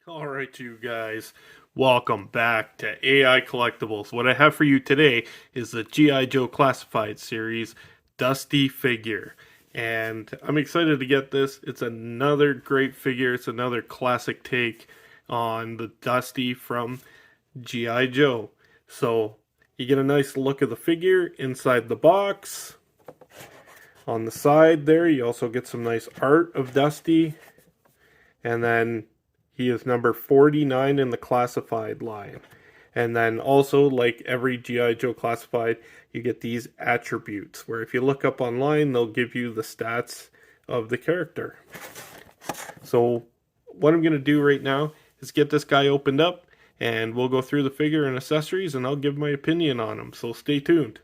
All right, you guys, welcome back to AI Collectibles. What I have for you today is the G.I. Joe Classified series Dusty figure. And I'm excited to get this. It's another great figure, it's another classic take on the Dusty from G.I. Joe. So you get a nice look of the figure inside the box. On the side there, you also get some nice art of Dusty. And then he is number 49 in the classified line. And then also, like every G.I. Joe classified, you get these attributes where if you look up online, they'll give you the stats of the character. So, what I'm going to do right now is get this guy opened up and we'll go through the figure and accessories and I'll give my opinion on him. So, stay tuned.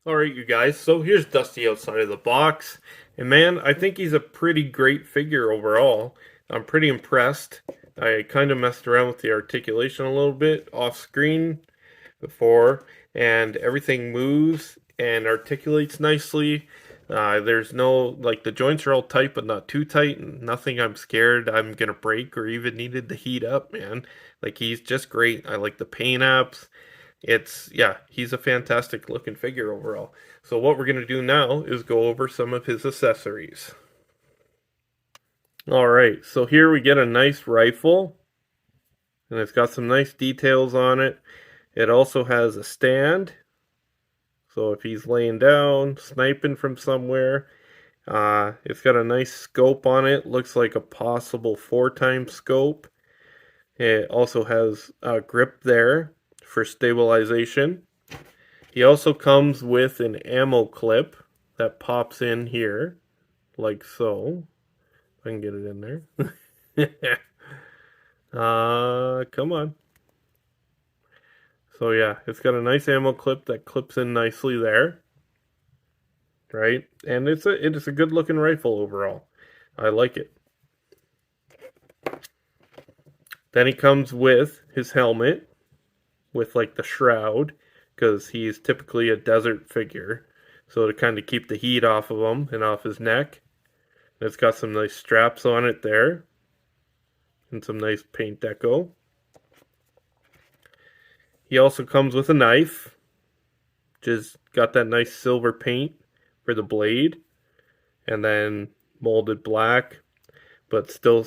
Alright, you guys, so here's Dusty outside of the box. And man, I think he's a pretty great figure overall. I'm pretty impressed. I kind of messed around with the articulation a little bit off screen before, and everything moves and articulates nicely. There's no, like, the joints are all tight, but not too tight, and nothing I'm scared I'm gonna break or even needed to heat up, man. Like, he's just great. I like the paint apps. Yeah, he's a fantastic looking figure overall. So what we're going to do now is go over some of his accessories. Alright, so here we get a nice rifle. And it's got some nice details on it. It also has a stand. So if he's laying down, sniping from somewhere. It's got a nice scope on it. Looks like a possible 4x scope. It also has a grip there for stabilization. He also comes with an ammo clip that pops in here, like so. If I can get it in there. Come on. So yeah, it's got a nice ammo clip that clips in nicely there. Right? And it's a good looking rifle overall. I like it. Then he comes with his helmet with like the shroud, because he's typically a desert figure, so to kind of keep the heat off of him and off his neck. And it's got some nice straps on it there and some nice paint deco. He also comes with a knife, just got that nice silver paint for the blade, and then molded black, but still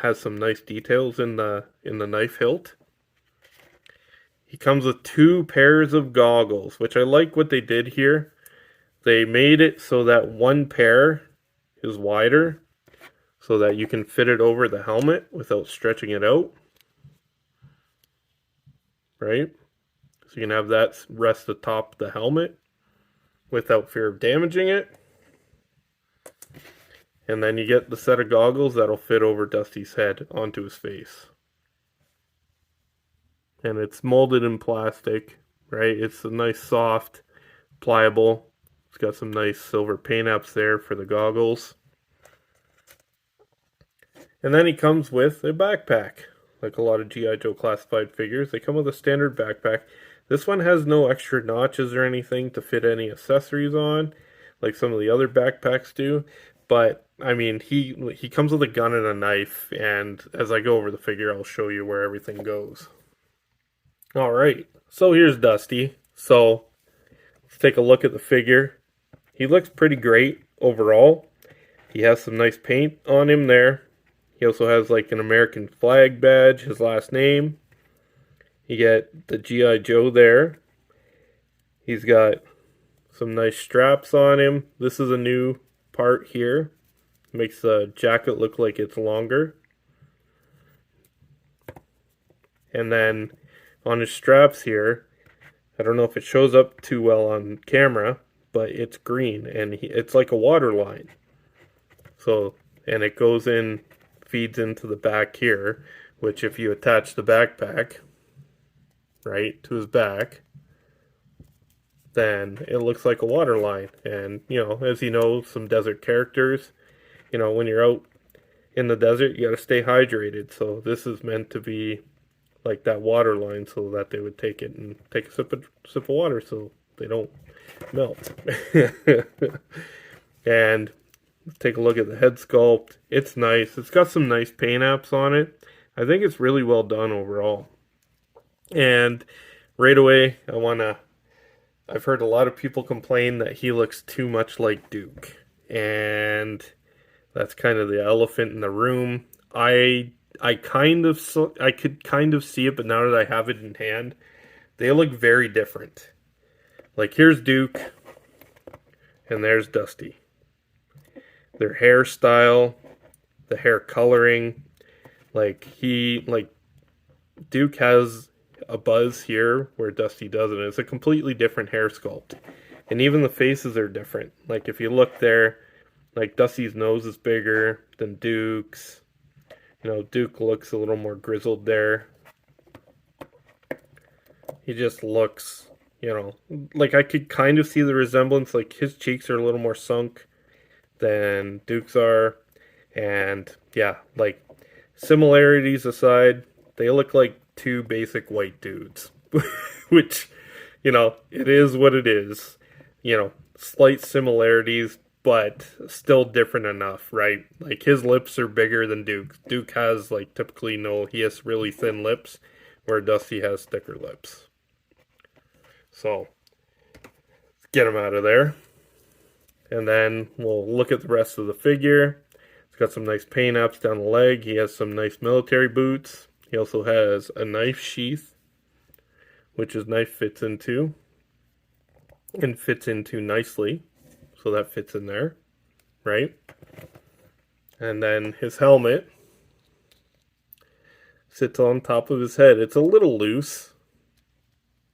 has some nice details in the knife hilt. He comes with 2 pairs of goggles, which I like what they did here. They made it so that one pair is wider, so that you can fit it over the helmet without stretching it out. Right? So you can have that rest atop the helmet without fear of damaging it. And then you get the set of goggles that'll fit over Dusty's head onto his face. And it's molded in plastic, right? It's a nice, soft, pliable. It's got some nice silver paint apps there for the goggles. And then he comes with a backpack. Like a lot of G.I. Joe classified figures, they come with a standard backpack. This one has no extra notches or anything to fit any accessories on, like some of the other backpacks do. But, I mean, he comes with a gun and a knife, and as I go over the figure, I'll show you where everything goes. Alright, so here's Dusty. So, let's take a look at the figure. He looks pretty great overall. He has some nice paint on him there. He also has like an American flag badge, his last name. You get the G.I. Joe there. He's got some nice straps on him. This is a new part here. Makes the jacket look like it's longer. And then on his straps here, I don't know if it shows up too well on camera, but it's green and it's like a water line. So, and it goes in, feeds into the back here, which if you attach the backpack, right, to his back, then it looks like a water line. And, you know, as you know, some desert characters, you know, when you're out in the desert, you got to stay hydrated. So this is meant to be like that water line so that they would take it and take a sip of water so they don't melt. And Let's take a look at the head sculpt. It's nice. It's got some nice paint apps on it. I think it's really well done overall. And right away, I've heard a lot of people complain that he looks too much like Duke. And that's kind of the elephant in the room. I could kind of see it, but now that I have it in hand, they look very different. Like here's Duke, and there's Dusty. Their hairstyle, the hair coloring, like Duke has a buzz here where Dusty doesn't. It's a completely different hair sculpt. And even the faces are different. Like if you look there, like Dusty's nose is bigger than Duke's. You know, Duke looks a little more grizzled there. He just looks, you know, like I could kind of see the resemblance. Like his cheeks are a little more sunk than Duke's are. And yeah, like similarities aside, they look like two basic white dudes. Which, you know, it is what it is. You know, slight similarities, but still different enough, right? Like his lips are bigger than Duke. Duke has like typically he has really thin lips, where Dusty has thicker lips. So let's get him out of there. And then we'll look at the rest of the figure. It's got some nice paint apps down the leg. He has some nice military boots. He also has a knife sheath, which his knife fits into. And fits into nicely. So that fits in there, right? And then his helmet sits on top of his head. It's a little loose,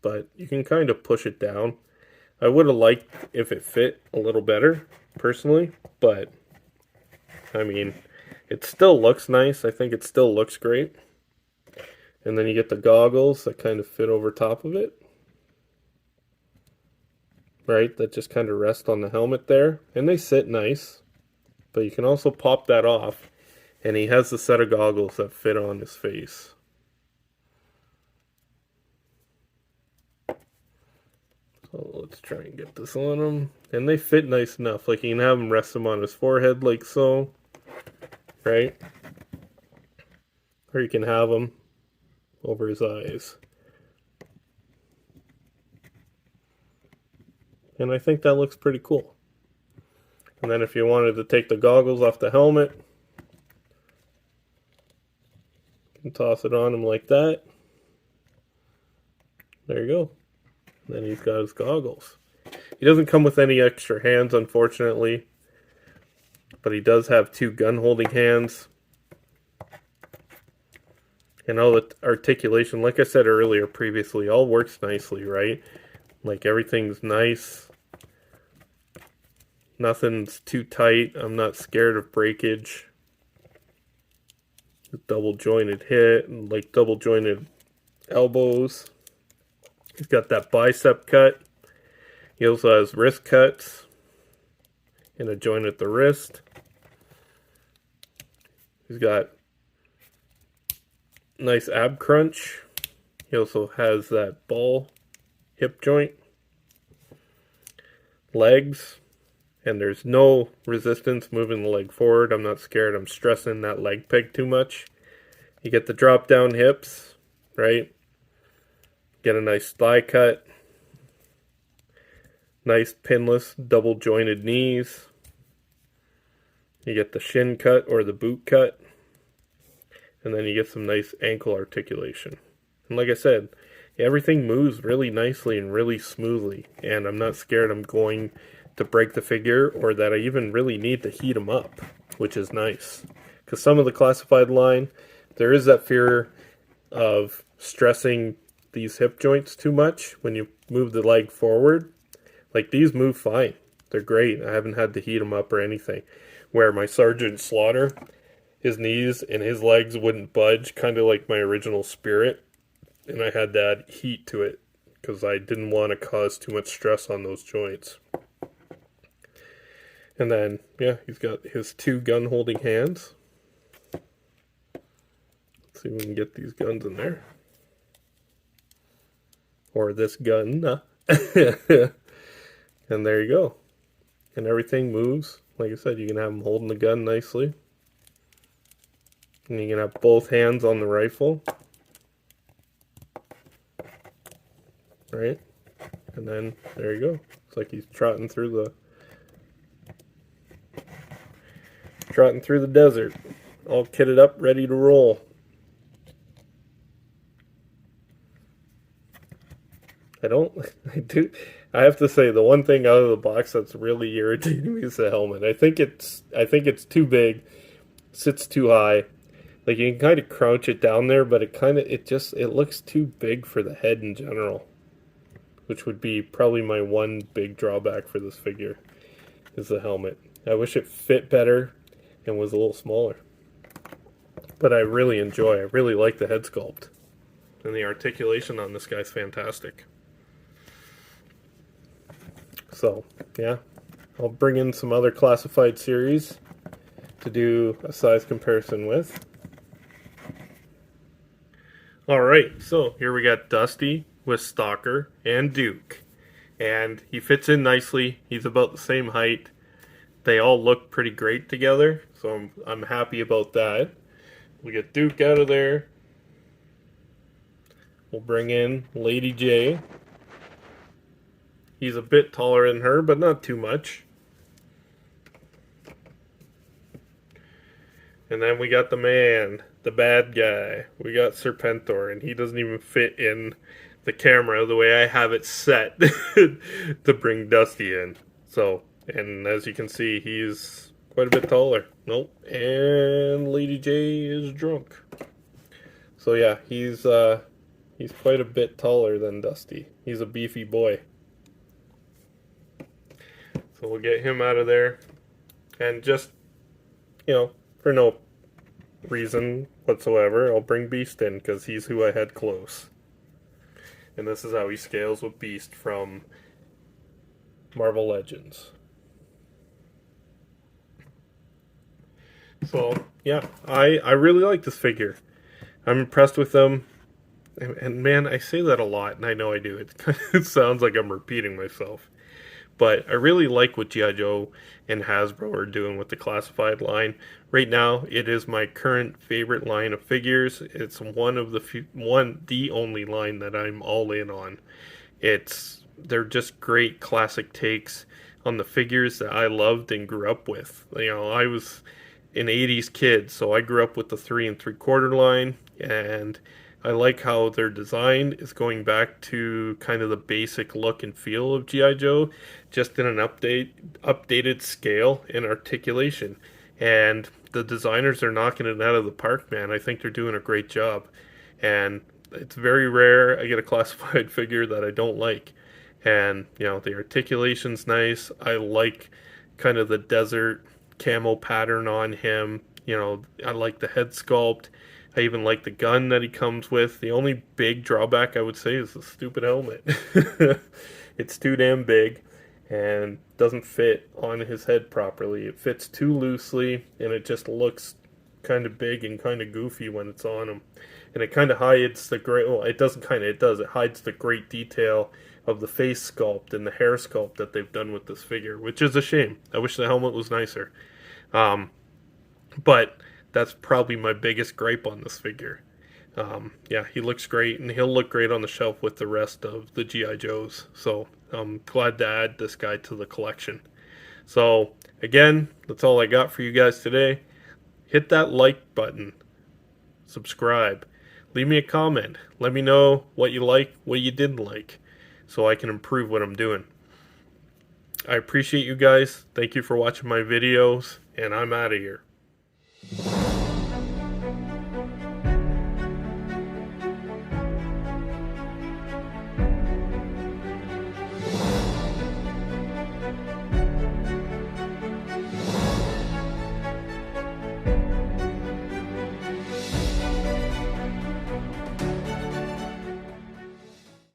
but you can kind of push it down. I would have liked if it fit a little better, personally, but I mean, it still looks nice. I think it still looks great. And then you get the goggles that kind of fit over top of it. Right, that just kind of rest on the helmet there, and they sit nice, but you can also pop that off, and he has the set of goggles that fit on his face. So let's try and get this on him, and they fit nice enough. Like you can have him rest them on his forehead like so, right? Or you can have them over his eyes. And I think that looks pretty cool. And then if you wanted to take the goggles off the helmet, you can toss it on him like that. There you go. And then he's got his goggles. He doesn't come with any extra hands, unfortunately. But he does have two gun holding hands. And all the articulation, like I said earlier previously, all works nicely, right? Like everything's nice. Nothing's too tight. I'm not scared of breakage. Double jointed hit and like double jointed elbows. He's got that bicep cut. He also has wrist cuts and a joint at the wrist. He's got nice ab crunch. He also has that ball hip joint. Legs. And there's no resistance moving the leg forward. I'm not scared. I'm stressing that leg peg too much. You get the drop down hips, right? Get a nice thigh cut. Nice pinless double jointed knees. You get the shin cut or the boot cut. And then you get some nice ankle articulation. And like I said, everything moves really nicely and really smoothly. And I'm not scared I'm going to break the figure or that I even really need to heat them up, which is nice. Because some of the classified line, there is that fear of stressing these hip joints too much when you move the leg forward. Like these move fine. They're great. I haven't had to heat them up or anything. Where my Sergeant Slaughter, his knees and his legs wouldn't budge, kind of like my original Spirit. And I had to add heat to it because I didn't want to cause too much stress on those joints. And then, yeah, he's got his two gun-holding hands. Let's see if we can get these guns in there. Or this gun. And there you go. And everything moves Like I said, you can have him holding the gun nicely. And you can have both hands on the rifle. Right? And then, there you go. It's like he's trotting through the desert. All kitted up, ready to roll. I have to say, the one thing out of the box that's really irritating me is the helmet. I think it's too big, sits too high. Like, you can kind of crouch it down there, but it looks too big for the head in general. Which would be probably my one big drawback for this figure, is the helmet. I wish it fit better and was a little smaller. But I really like the head sculpt. And the articulation on this guy's fantastic. So, yeah. I'll bring in some other classified series to do a size comparison with. Alright, so here we got Dusty with Stalker and Duke. And he fits in nicely. He's about the same height. They all look pretty great together, so I'm happy about that. We get Duke out of there. We'll bring in Lady J. He's a bit taller than her, but not too much. And then we got the man, the bad guy. We got Serpentor, and he doesn't even fit in the camera the way I have it set to bring Dusty in. So, and as you can see, he's quite a bit taller. Nope. And Lady J is drunk. So yeah, he's quite a bit taller than Dusty. He's a beefy boy. So we'll get him out of there. And just, for no reason whatsoever, I'll bring Beast in because he's who I had close. And this is how he scales with Beast from Marvel Legends. So, yeah, I really like this figure. I'm impressed with them. And man, I say that a lot, and I know I do. It sounds like I'm repeating myself. But I really like what G.I. Joe and Hasbro are doing with the classified line. Right now, it is my current favorite line of figures. It's the only line that I'm all in on. They're just great classic takes on the figures that I loved and grew up with. I was an 80s kid, so I grew up with the 3 3/4 line, and I like how their design is going back to kind of the basic look and feel of G.I. Joe, just in an updated scale and articulation. And the designers are knocking it out of the park, man. I think they're doing a great job. And it's very rare I get a classified figure that I don't like. And, the articulation's nice. I like kind of the desert camo pattern on him. I like the head sculpt. I even like the gun that he comes with. The only big drawback I would say is the stupid helmet. It's too damn big and doesn't fit on his head properly. It fits too loosely, and it just looks kind of big and kind of goofy when it's on him. And it kind of hides the great, well, it doesn't kind of, it does, it hides the great detail of the face sculpt and the hair sculpt that they've done with this figure, which is a shame. I wish the helmet was nicer. But that's probably my biggest gripe on this figure. Yeah, he looks great, and he'll look great on the shelf with the rest of the G.I. Joes. So I'm glad to add this guy to the collection. So again, that's all I got for you guys today. Hit that like button. Subscribe. Leave me a comment. Let me know what you like, what you didn't like, so I can improve what I'm doing. I appreciate you guys. Thank you for watching my videos, and I'm out of here.